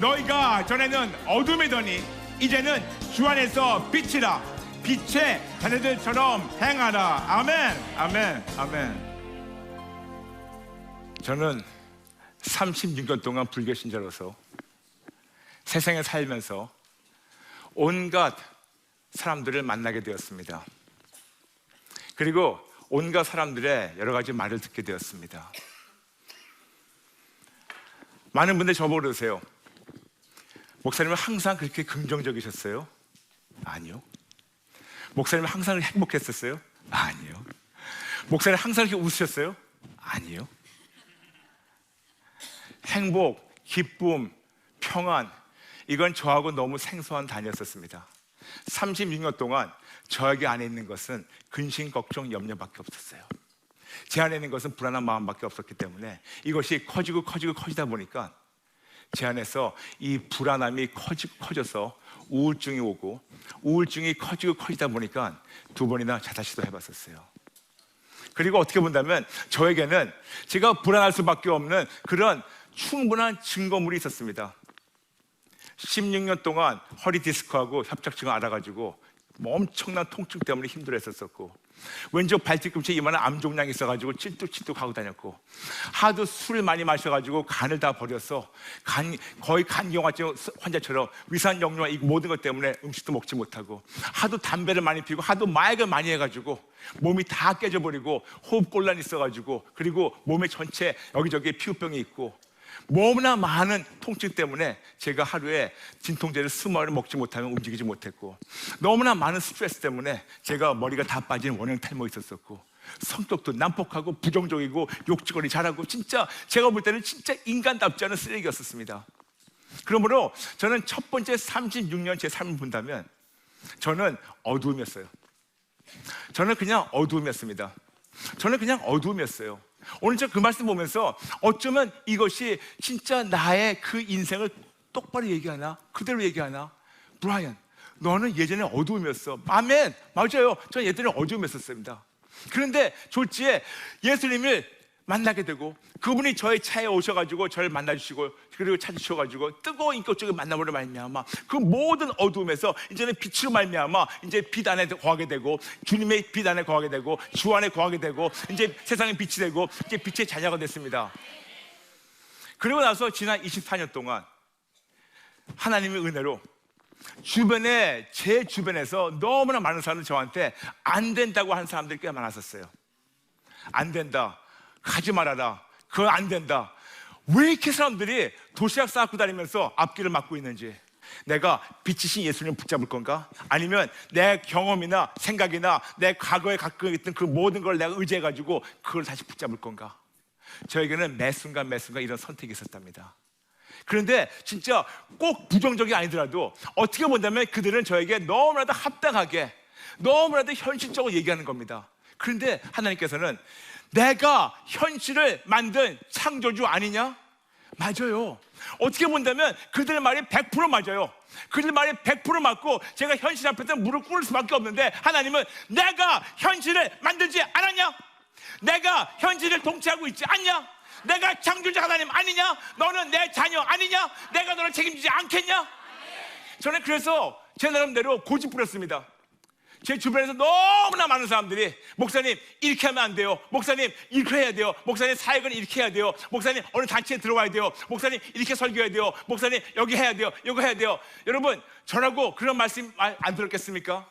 너희가 전에는 어둠이더니 이제는 주 안에서 빛이라. 빛의 자녀들처럼 행하라. 아멘, 아멘, 아멘. 저는 36년 동안 불교 신자로서 세상에 살면서 온갖 사람들을 만나게 되었습니다. 그리고 온갖 사람들의 여러 가지 말을 듣게 되었습니다. 많은 분들이 저보고 그러세요. 목사님은 항상 그렇게 긍정적이셨어요? 아니요. 목사님은 항상 행복했었어요? 아니요. 목사님 항상 이렇게 웃으셨어요? 아니요. 행복, 기쁨, 평안, 이건 저하고 너무 생소한 단위였었습니다. 36년 동안 저에게 안에 있는 것은 근심, 걱정, 염려밖에 없었어요. 제 안에 있는 것은 불안한 마음밖에 없었기 때문에 이것이 커지다 보니까 제 안에서 이 불안함이 커져서 우울증이 오고, 우울증이 커지다 보니까 2번이나 자살 시도해봤었어요. 그리고 어떻게 본다면 저에게는 제가 불안할 수밖에 없는 그런 충분한 증거물이 있었습니다. 16년 동안 허리 디스크하고 협착증을 앓아가지고 엄청난 통증 때문에 힘들어했었고, 왼쪽 발뒤꿈치에 이만한 암종양이 있어가지고 찔뚝찔뚝 하고 다녔고, 하도 술을 많이 마셔가지고 간을 다 버려서 거의 간경화증 환자처럼 위산역류와 이 모든 것 때문에 음식도 먹지 못하고, 하도 담배를 많이 피우고 하도 마약을 많이 해가지고 몸이 다 깨져버리고 호흡곤란이 있어가지고, 그리고 몸에 전체 여기저기에 피부병이 있고, 너무나 많은 통증 때문에 제가 하루에 진통제를 20알을 먹지 못하면 움직이지 못했고, 너무나 많은 스트레스 때문에 제가 머리가 다 빠진 원형 탈모가 있었었고, 성격도 난폭하고 부정적이고 욕지거리 잘하고, 진짜 제가 볼 때는 진짜 인간답지 않은 쓰레기였었습니다. 그러므로 저는 첫 번째 36년 제 삶을 본다면 저는 어두움이었어요. 저는 그냥 어두움이었습니다. 오늘 제가 그 말씀 보면서 어쩌면 이것이 진짜 나의 그 인생을 똑바로 얘기하나? 그대로 얘기하나? 브라이언, 너는 예전에 어두움이었어. 아멘, 맞아요. 저는 예전에 어두움이었습니다. 그런데 졸지에 예수님을 만나게 되고, 그분이 저의 차에 오셔가지고 저를 만나주시고, 그리고 찾으셔가지고 뜨거운 인격적인 만남으로 말미암아 그 모든 어두움에서 이제는 빛으로 말미암아 이제 빛 안에 거하게 되고, 주님의 빛 안에 거하게 되고, 주 안에 거하게 되고, 이제 세상의 빛이 되고, 이제 빛의 자녀가 됐습니다. 그리고 나서 지난 24년 동안 하나님의 은혜로 제 주변에서 너무나 많은 사람들이 저한테 안 된다고 하는 사람들이 꽤 많았었어요. 안 된다, 가지 말아라, 그건 안 된다. 왜 이렇게 사람들이 도시락 쌓고 다니면서 앞길을 막고 있는지, 내가 빛이신 예수님을 붙잡을 건가? 아니면 내 경험이나 생각이나 내 과거에 갖고 있던 그 모든 걸 내가 의지해가지고 그걸 다시 붙잡을 건가? 저에게는 매 순간 이런 선택이 있었답니다. 그런데 진짜 꼭 부정적이 아니더라도 어떻게 본다면 그들은 저에게 너무나도 합당하게, 너무나도 현실적으로 얘기하는 겁니다. 그런데 하나님께서는 내가 현실을 만든 창조주 아니냐? 맞아요. 어떻게 본다면 그들의 말이 100% 맞아요. 그들 말이 100% 맞고 제가 현실 앞에서 무릎 꿇을 수밖에 없는데, 하나님은 내가 현실을 만들지 않았냐? 내가 현실을 통치하고 있지 않냐? 내가 창조자 하나님 아니냐? 너는 내 자녀 아니냐? 내가 너를 책임지지 않겠냐? 저는 그래서 제 나름대로 고집 부렸습니다. 제 주변에서 너무나 많은 사람들이 목사님 이렇게 하면 안 돼요, 목사님 이렇게 해야 돼요, 목사님 사역은 이렇게 해야 돼요, 목사님 어느 단체에 들어와야 돼요, 목사님 이렇게 설교해야 돼요, 목사님 여기 해야 돼요, 이거 해야 돼요. 여러분, 저라고 그런 말씀 안 들었겠습니까?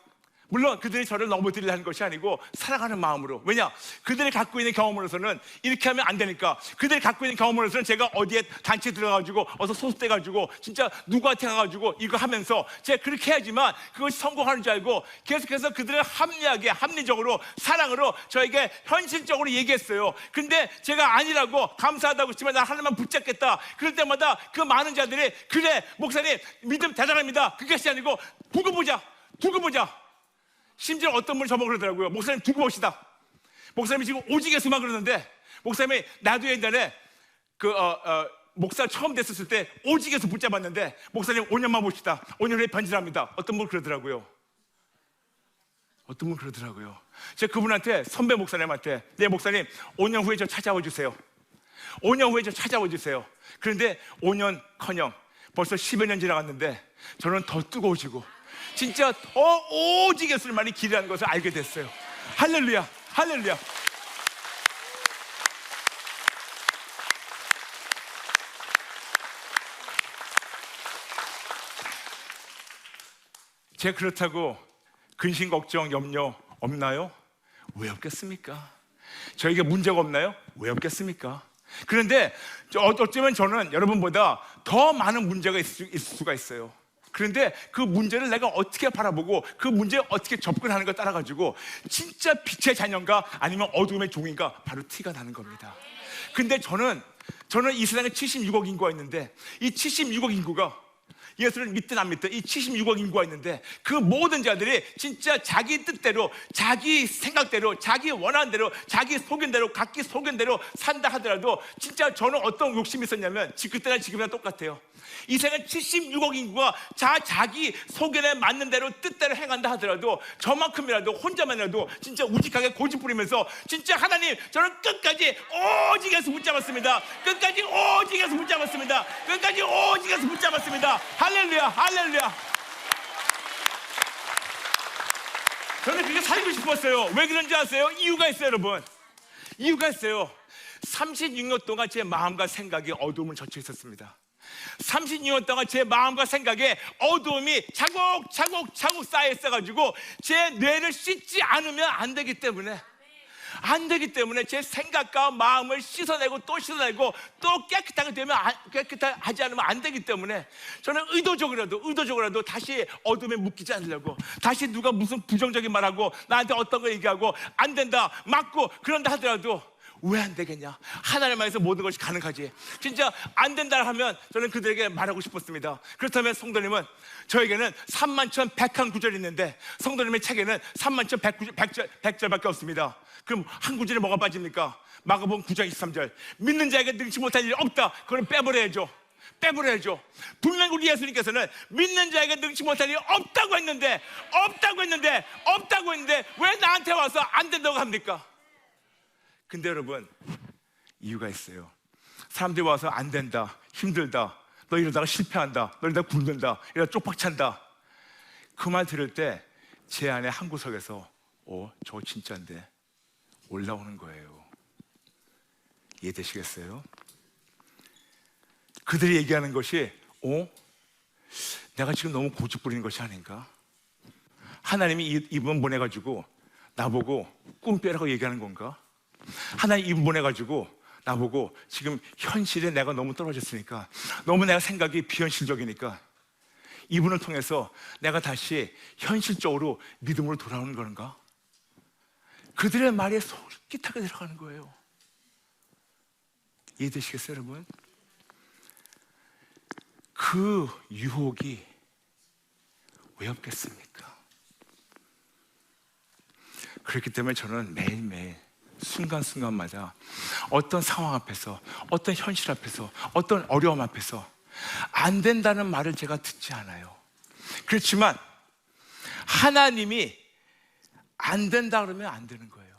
물론 그들이 저를 넘어뜨리려 하는 것이 아니고 사랑하는 마음으로. 왜냐? 그들이 갖고 있는 경험으로서는 이렇게 하면 안 되니까, 그들이 갖고 있는 경험으로서는 제가 어디에 단체에 들어가가지고 어서 소속돼가지고 진짜 누구한테 가가지고 이거 하면서 제가 그렇게 해야지만 그것이 성공하는 줄 알고 계속해서 그들을 합리하게, 합리적으로, 사랑으로 저에게 현실적으로 얘기했어요. 근데 제가 아니라고, 감사하다고 했지만 나 하나만 붙잡겠다 그럴 때마다 그 많은 자들이, 그래 목사님 믿음 대단합니다, 그것이 아니고 두고 보자. 심지어 어떤 분이 저보고 그러더라고요. 목사님 두고 봅시다. 목사님이 지금 오직 예수만 그러는데, 목사님이 나도 옛날에 목사 처음 됐었을 때 오직 예수 붙잡았는데, 목사님 5년만 봅시다. 5년 후에 변질합니다. 어떤 분 그러더라고요. 제가 그분한테, 선배 목사님한테, 네 목사님 5년 후에 저 찾아와 주세요. 5년 후에 저 찾아와 주세요. 그런데 5년커녕 벌써 10여 년 지나갔는데 저는 더 뜨거워지고 진짜 더 오직 예수님만이 길이라는 것을 알게 됐어요. 할렐루야, 할렐루야. 제가 그렇다고 근심, 걱정, 염려 없나요? 왜 없겠습니까? 저에게 문제가 없나요? 왜 없겠습니까? 그런데 어쩌면 저는 여러분보다 더 많은 문제가 있을 수가 있어요. 그런데 그 문제를 내가 어떻게 바라보고 그 문제에 어떻게 접근하는 것 따라가지고 진짜 빛의 자녀인가 아니면 어둠의 종인가 바로 티가 나는 겁니다. 근데 저는 이 세상에 76억 인구가 있는데 이 76억 인구가 예수를 믿든 안 믿든 이 76억 인구가 있는데 그 모든 자들이 진짜 자기 뜻대로, 자기 생각대로, 자기 원하는 대로, 자기 소견대로, 각기 소견대로 산다 하더라도 진짜 저는 어떤 욕심이 있었냐면 그때나 지금이나 똑같아요. 이 세상 76억 인구가 자기 소견에 맞는 대로 뜻대로 행한다 하더라도 저만큼이라도 혼자만이라도 진짜 우직하게 고집 부리면서 진짜 하나님 저는 끝까지 오직 예수 붙잡았습니다. 끝까지 오직 예수 붙잡았습니다. 끝까지 오직 예수 붙잡았습니다. 할렐루야, 할렐루야. 저는 그게 살고 싶었어요. 왜 그런지 아세요? 이유가 있어요, 여러분. 이유가 있어요. 36년 동안 제 마음과 생각이 어두움을 젖혀 있었습니다. 36년 동안 제 마음과 생각에 어두움이 차곡차곡 쌓여 있어가지고 제 뇌를 씻지 않으면 안 되기 때문에 제 생각과 마음을 씻어내고 또 씻어내고 또 깨끗하지 않으면 안 되기 때문에 저는 의도적으로라도 다시 어둠에 묶이지 않으려고, 다시 누가 무슨 부정적인 말하고 나한테 어떤 거 얘기하고 안 된다, 맞고 그런다 하더라도 왜 안 되겠냐? 하나님 안에서 모든 것이 가능하지. 진짜 안 된다 하면 저는 그들에게 말하고 싶었습니다. 그렇다면 성도님은, 저에게는 31,101구절이 있는데 성도님의 책에는 31,100절밖에 없습니다. 그럼 한 구절에 뭐가 빠집니까? 마가복음 9장 23절, 믿는 자에게 능치 못할 일이 없다. 그걸 빼버려야죠. 분명히 우리 예수님께서는 믿는 자에게 능치 못할 일이 없다고 했는데 왜 나한테 와서 안 된다고 합니까? 근데 여러분, 이유가 있어요. 사람들이 와서 안 된다, 힘들다, 너 이러다가 실패한다, 너 이러다가 굶는다, 이러다가 쪽박찬다, 그 말 들을 때 제 안에 한 구석에서 저 진짜인데 올라오는 거예요. 이해되시겠어요? 그들이 얘기하는 것이 내가 지금 너무 고집 부리는 것이 아닌가? 하나님이 이분 보내가지고 나보고 꿈빼라고 얘기하는 건가? 하나님 이분 보내가지고 나보고 지금 현실에 내가 너무 떨어졌으니까, 너무 내가 생각이 비현실적이니까 이분을 통해서 내가 다시 현실적으로 믿음으로 돌아오는 건가? 그들의 말에 솔깃하게 들어가는 거예요. 이해되시겠어요, 여러분? 그 유혹이 왜 없겠습니까? 그렇기 때문에 저는 매일매일 순간순간마다 어떤 상황 앞에서, 어떤 현실 앞에서, 어떤 어려움 앞에서 안 된다는 말을 제가 듣지 않아요. 그렇지만 하나님이 안 된다 그러면 안 되는 거예요.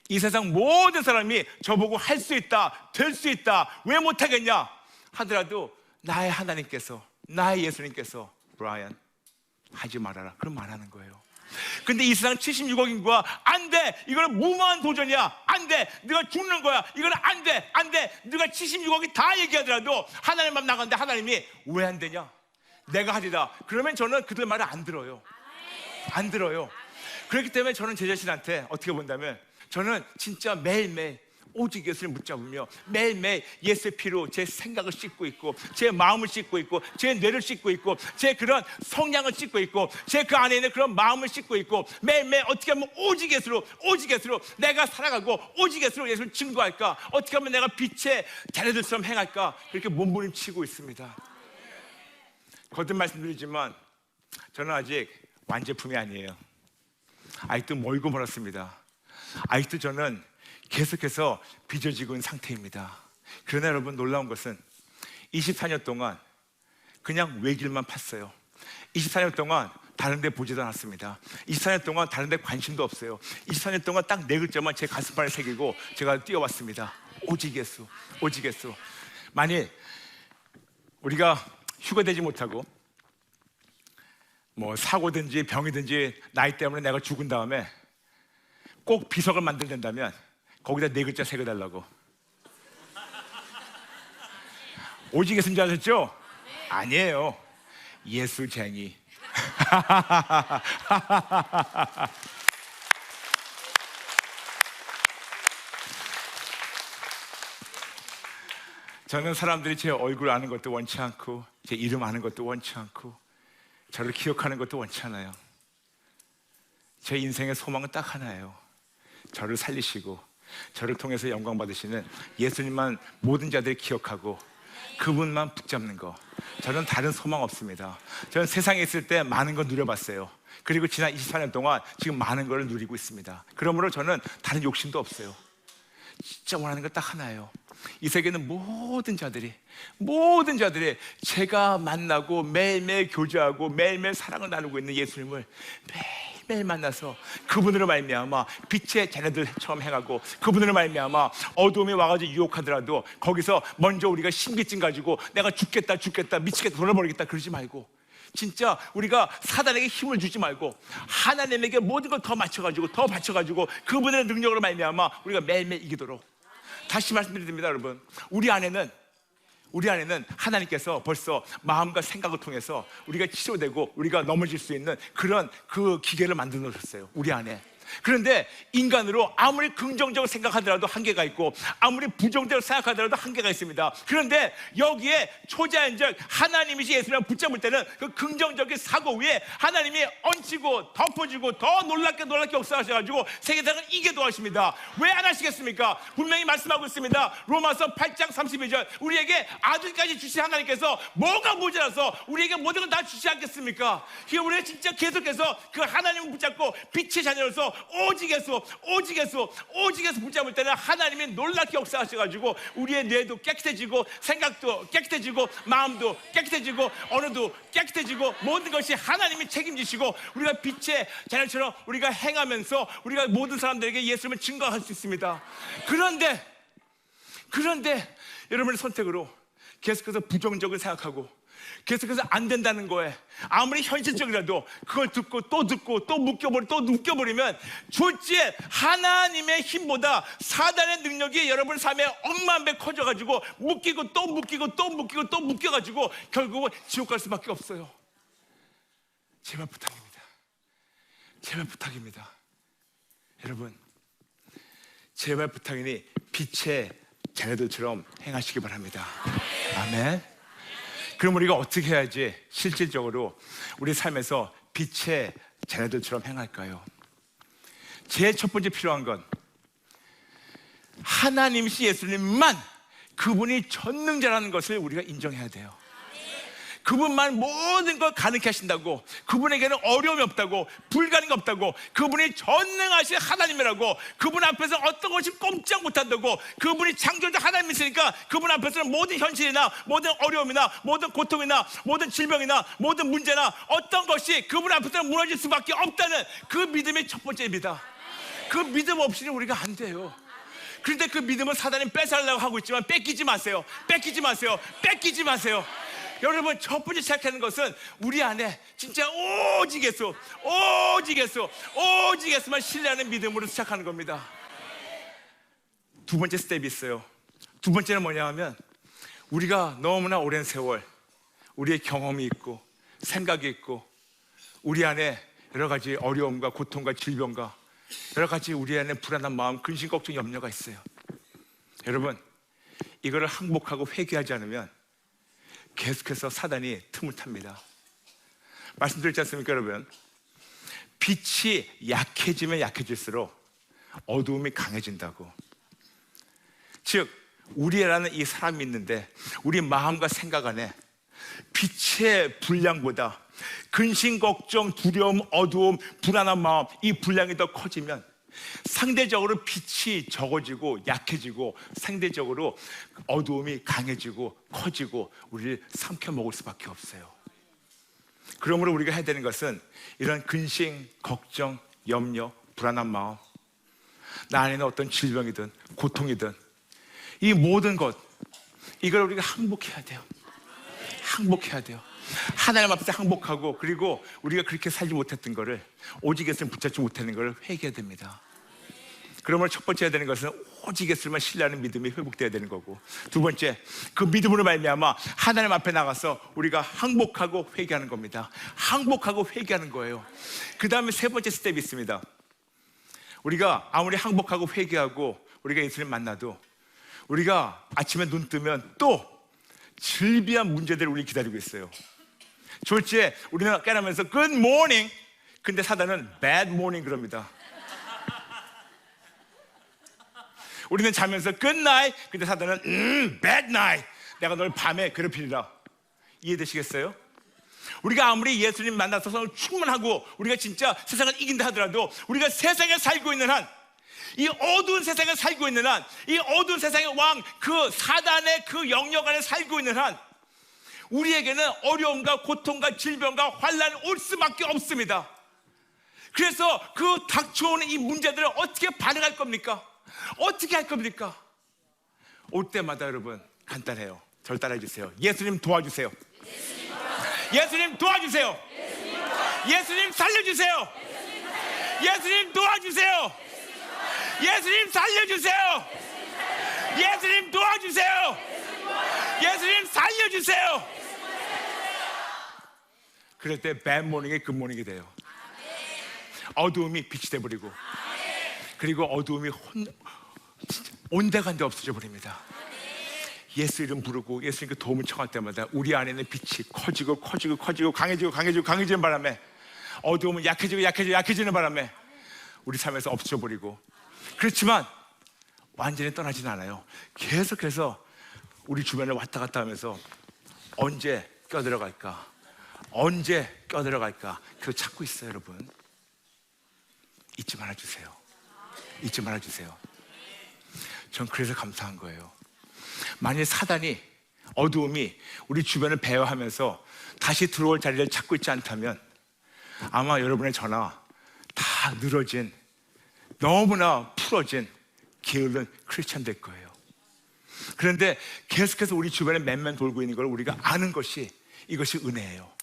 이 세상 모든 사람이 저보고 할 수 있다, 될 수 있다, 왜 못하겠냐 하더라도 나의 하나님께서, 나의 예수님께서 브라이언 하지 말아라, 그럼 말하는 거예요. 근데 이 세상 76억 인구가 안 돼, 이거는 무모한 도전이야, 안 돼, 네가 죽는 거야, 이거는 안 돼, 네가 76억이 다 얘기하더라도 하나님 만 나가는데 하나님이 왜 안 되냐? 내가 하리라. 그러면 저는 그들 말을 안 들어요. 그렇기 때문에 저는 제 자신한테 어떻게 본다면, 저는 진짜 매일매일 오직 예수를 붙잡으며 매일매일 예수의 피로 제 생각을 씻고 있고, 제 마음을 씻고 있고, 제 뇌를 씻고 있고, 제 그런 성량을 씻고 있고, 제 그 안에 있는 그런 마음을 씻고 있고, 매일매일 어떻게 하면 오직 예수로 내가 살아가고 오직 예수로 예수를 증거할까, 어떻게 하면 내가 빛의 자녀들처럼 행할까, 그렇게 몸부림치고 있습니다. 거듭 말씀드리지만 저는 아직 완제품이 아니에요. 아직도 멀고 멀었습니다. 아직도 저는 계속해서 빚어지고 있는 상태입니다. 그러나 여러분, 놀라운 것은 24년 동안 그냥 외길만 팠어요. 24년 동안 다른 데 보지도 않았습니다. 24년 동안 다른 데 관심도 없어요. 24년 동안 딱 네 글자만 제 가슴판에 새기고 제가 뛰어왔습니다. 오직 예수. 만일 우리가 휴가되지 못하고 뭐 사고든지 병이든지 나이 때문에 내가 죽은 다음에 꼭 비석을 만들된다면 거기다 4글자 새겨달라고. 오직 예수님 줄 아셨죠? 아니에요. 예수쟁이. 저는 사람들이 제 얼굴 아는 것도 원치 않고 제 이름 아는 것도 원치 않고 저를 기억하는 것도 원치 않아요. 제 인생의 소망은 딱 하나예요. 저를 살리시고 저를 통해서 영광 받으시는 예수님만 모든 자들이 기억하고 그분만 붙잡는 거. 저는 다른 소망 없습니다. 저는 세상에 있을 때 많은 걸 누려봤어요. 그리고 지난 24년 동안 지금 많은 걸 누리고 있습니다. 그러므로 저는 다른 욕심도 없어요. 진짜 원하는 건 딱 하나예요. 이 세계는 모든 자들이 제가 만나고 매일매일 교제하고 매일매일 사랑을 나누고 있는 예수님을 매일 만나서 그분으로 말미암아 빛의 자녀들처럼 행하고 그분으로 말미암아 어두움이 와가지고 유혹하더라도 거기서 먼저 우리가 신기증 가지고 내가 죽겠다 미치겠다 돌아버리겠다 그러지 말고 진짜 우리가 사단에게 힘을 주지 말고 하나님에게 모든 걸 더 바쳐가지고 그분의 능력으로 말미암아 우리가 매일매일 이기도록. 다시 말씀드립니다, 여러분. 우리 안에는 하나님께서 벌써 마음과 생각을 통해서 우리가 치료되고 우리가 넘어질 수 있는 그런 그 기계를 만들어 놓으셨어요, 우리 안에. 그런데 인간으로 아무리 긍정적으로 생각하더라도 한계가 있고 아무리 부정적으로 생각하더라도 한계가 있습니다. 그런데 여기에 초자연적 하나님이시 예수님을 붙잡을 때는 그 긍정적인 사고 위에 하나님이 얹히고 덮어주고 더 놀랍게 역사하셔가지고 세계상을 이게 도와십니다. 왜 안 하시겠습니까? 분명히 말씀하고 있습니다. 로마서 8장 32절 우리에게 아들까지 주신 하나님께서 뭐가 모자라서 우리에게 모든 걸 다 주시지 않겠습니까? 우리가 진짜 계속해서 그 하나님을 붙잡고 빛의 자녀로서 오직에서 붙잡을 때는 하나님이 놀랍게 역사하셔가지고 우리의 뇌도 깨끗해지고 생각도 깨끗해지고 마음도 깨끗해지고 언어도 깨끗해지고 모든 것이 하나님이 책임지시고 우리가 빛의 자녀처럼 우리가 행하면서 우리가 모든 사람들에게 예수님을 증거할 수 있습니다. 그런데 여러분의 선택으로 계속해서 부정적으로 생각하고 계속해서 안 된다는 거에 아무리 현실적이라도 그걸 듣고 또 묶여버리면 졸지에 하나님의 힘보다 사단의 능력이 여러분 삶에 억만 배 커져가지고 묶이고 또 묶여가지고 결국은 지옥 갈 수밖에 없어요. 제발 부탁입니다. 여러분, 제발 부탁이니 빛의 자녀들처럼 행하시기 바랍니다. 아멘. 그럼 우리가 어떻게 해야지 실질적으로 우리 삶에서 빛의 자녀들처럼 행할까요? 제일 첫 번째 필요한 건 하나님이신 예수님만 그분이 전능자라는 것을 우리가 인정해야 돼요. 그분만 모든 걸 가능케 하신다고, 그분에게는 어려움이 없다고, 불가능이 없다고, 그분이 전능하신 하나님이라고, 그분 앞에서 어떤 것이 꼼짝 못한다고, 그분이 창조자 하나님이시니까 그분 앞에서는 모든 현실이나 모든 어려움이나 모든 고통이나 모든 질병이나 모든 문제나 어떤 것이 그분 앞에서는 무너질 수밖에 없다는 그 믿음이 첫 번째입니다. 그 믿음 없이는 우리가 안 돼요. 그런데 그 믿음은 사단이 뺏으려고 하고 있지만 뺏기지 마세요. 여러분, 첫 번째 시작하는 것은 우리 안에 진짜 오직에서만 신뢰하는 믿음으로 시작하는 겁니다. 두 번째 스텝이 있어요. 두 번째는 뭐냐 하면 우리가 너무나 오랜 세월 우리의 경험이 있고 생각이 있고 우리 안에 여러 가지 어려움과 고통과 질병과 여러 가지 우리 안에 불안한 마음, 근심, 걱정, 염려가 있어요. 여러분, 이거를 항복하고 회개하지 않으면 계속해서 사단이 틈을 탑니다. 말씀드렸지 않습니까, 여러분? 빛이 약해지면 약해질수록 어두움이 강해진다고. 즉, 우리라는 이 사람이 있는데 우리 마음과 생각 안에 빛의 분량보다 근심, 걱정, 두려움, 어두움, 불안한 마음, 이 분량이 더 커지면 상대적으로 빛이 적어지고 약해지고 상대적으로 어두움이 강해지고 커지고 우리를 삼켜 먹을 수밖에 없어요. 그러므로 우리가 해야 되는 것은 이런 근심, 걱정, 염려, 불안한 마음, 나 안에는 어떤 질병이든 고통이든 이 모든 것, 이걸 우리가 항복해야 돼요. 항복해야 돼요. 하나님 앞에서 항복하고, 그리고 우리가 그렇게 살지 못했던 거를, 오직 예수를 붙잡지 못하는 거를 회개해야 됩니다. 그러면 첫 번째 해야 되는 것은 오직 예수만 신뢰하는 믿음이 회복돼야 되는 거고, 두 번째, 그 믿음으로 말미암아 하나님 앞에 나가서 우리가 항복하고 회개하는 겁니다. 항복하고 회개하는 거예요. 그 다음에 세 번째 스텝이 있습니다. 우리가 아무리 항복하고 회개하고 우리가 예수님 만나도 우리가 아침에 눈 뜨면 또 즐비한 문제들이 우리 기다리고 있어요. 졸지에 우리는 깨나면서 Good morning, 근데 사단은 Bad morning 그럽니다. 우리는 자면서 Good night, 근데 사단은 Bad night, 내가 널 밤에 괴롭히리라. 이해되시겠어요? 우리가 아무리 예수님 만나서 충만하고 우리가 진짜 세상을 이긴다 하더라도, 우리가 세상에 살고 있는 한, 이 어두운 세상에 살고 있는 한, 이 어두운 세상의 왕, 그 사단의 그 영역 안에 살고 있는 한, 우리에게는 어려움과 고통과 질병과 환난이 올 수밖에 없습니다. 그래서 그 닥쳐오는 이 문제들을 어떻게 반응할 겁니까? 어떻게 할 겁니까? 올 때마다 여러분 간단해요. 저를 따라해 주세요. 예수님 도와주세요. 예수님 도와주세요. 예수님 살려주세요. 예수님 도와주세요. 예수님 살려주세요. 예수님 도와주세요. 예수님 살려주세요. 그럴 때 밴모닝이 굿모닝이 돼요. 어두움이 빛이 돼버리고, 그리고 어두움이 온데간데 없어져 버립니다. 예수 이름 부르고 예수님께 도움을 청할 때마다 우리 안에 있는 빛이 커지고 커지고 커지고 강해지고 강해지고 강해지는 바람에, 어두움은 약해지고 약해지고 약해지는 바람에 우리 삶에서 없어져 버리고, 그렇지만 완전히 떠나지는 않아요. 계속해서 우리 주변을 왔다 갔다 하면서 언제 껴들어갈까, 언제 껴들어갈까, 그거 찾고 있어요. 여러분 잊지 말아주세요. 잊지 말아주세요. 전 그래서 감사한 거예요. 만일 사단이, 어두움이 우리 주변을 배회하면서 다시 들어올 자리를 찾고 있지 않다면 아마 여러분의 전화 다 늘어진, 너무나 풀어진 게으른 크리스찬 될 거예요. 그런데 계속해서 우리 주변에 맨맨 돌고 있는 걸 우리가 아는 것이, 이것이 은혜예요.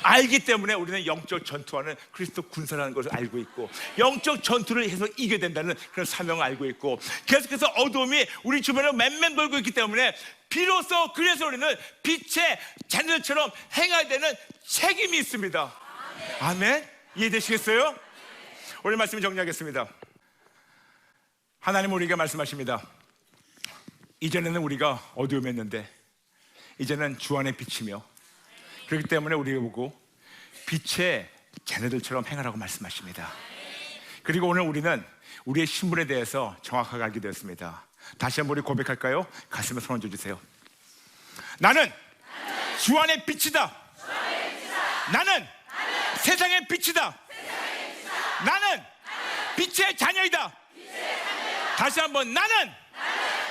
알기 때문에 우리는 영적 전투하는 그리스도 군사라는 것을 알고 있고, 영적 전투를 해서 이겨야 된다는 그런 사명을 알고 있고, 계속해서 어두움이 우리 주변에 맨맨 돌고 있기 때문에 비로소, 그래서 우리는 빛의 자녀들처럼 행해야 되는 책임이 있습니다. 아멘? 이해되시겠어요? 오늘 말씀 정리하겠습니다. 하나님 우리에게 말씀하십니다. 이전에는 우리가 어두움이었는데 이제는 주 안의 빛이며, 그렇기 때문에 우리가 보고 빛의 자녀들처럼 행하라고 말씀하십니다. 그리고 오늘 우리는 우리의 신분에 대해서 정확하게 알게 되었습니다. 다시 한번 우리 고백할까요? 가슴에 손 얹어주세요. 나는 주 안의 빛이다. 나는 세상의 빛이다. 나는 빛의 자녀이다. 다시 한번, 나는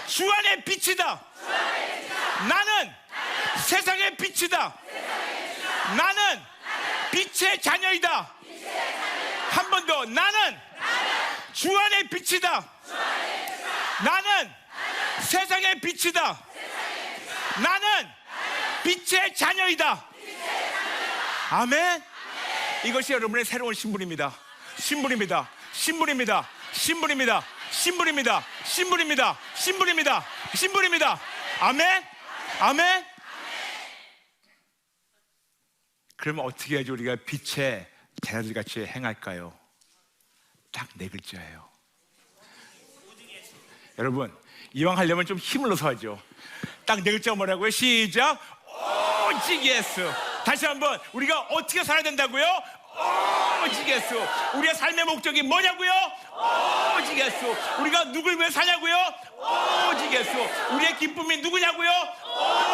주 안의 빛이다. 나는 세상의 빛이다. 나는 빛의 자녀이다. 한 번 더, 나는 주 안의 빛이다. 나는 세상의 빛이다. 나는 빛의 자녀이다. 아멘. 이것이 여러분의 새로운 신분입니다. 신분입니다. 신분입니다. 신분입니다. 신분입니다. 신분입니다. 신분입니다. 신분입니다. 아멘. 아멘. 그러면 어떻게 해야지 우리가 빛의 자녀들같이 행할까요? 딱 네 글자예요. 여러분, 이왕 하려면 좀 힘을 넣어서 하죠. 딱 네 글자가 뭐라고요? 시작. 오직 예수. 다시 한번, 우리가 어떻게 살아야 된다고요? 오직 예수. 우리의 삶의 목적이 뭐냐고요? 오직 예수. 우리가 누굴 위해 사냐고요? 오직 예수. 우리의 기쁨이 누구냐고요?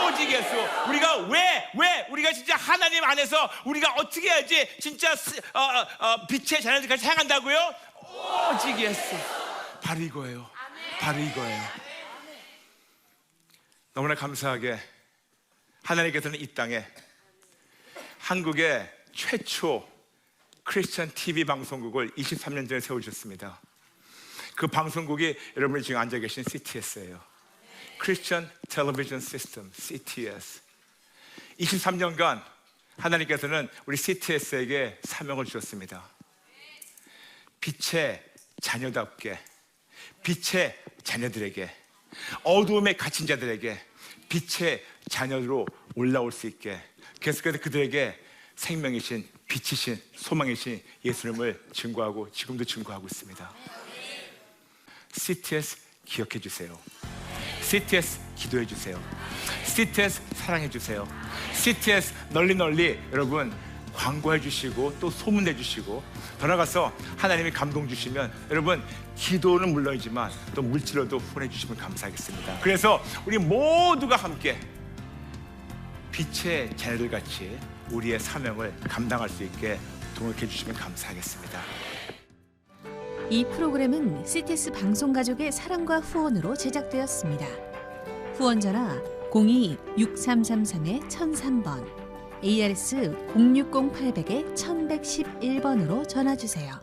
오직 예수. 우리가 왜 우리가 진짜 하나님 안에서 우리가 어떻게 해야지 진짜 빛의 자녀들까지 행한다고요? 오직 예수. 바로 이거예요. 바로 이거예요. 너무나 감사하게 하나님께서는 이 땅에 한국의 최초 크리스천 TV 방송국을 23년 전에 세우셨습니다. 그 방송국이 여러분이 지금 앉아 계신 CTS예요. Christian Television System, CTS. 23년간 하나님께서는 우리 CTS에게 사명을 주셨습니다. 빛의 자녀답게, 빛의 자녀들에게, 어두움에 갇힌 자들에게 빛의 자녀로 올라올 수 있게, 계속해서 그들에게 생명이신, 빛이신, 소망이신 예수님을 증거하고 지금도 증거하고 있습니다. CTS 기억해 주세요. CTS 기도해 주세요. CTS 사랑해 주세요. CTS 널리 여러분 광고해 주시고 또 소문내 주시고, 더 나아가서 하나님이 감동 주시면 여러분 기도는 물론이지만 또 물질로도 후원해 주시면 감사하겠습니다. 그래서 우리 모두가 함께 빛의 자녀들 같이 우리의 사명을 감당할 수 있게 동역해 주시면 감사하겠습니다. 이 프로그램은 CTS 방송가족의 사랑과 후원으로 제작되었습니다. 후원 전화 02-6333-1003번, ARS 060-800-1111번으로 전화 주세요.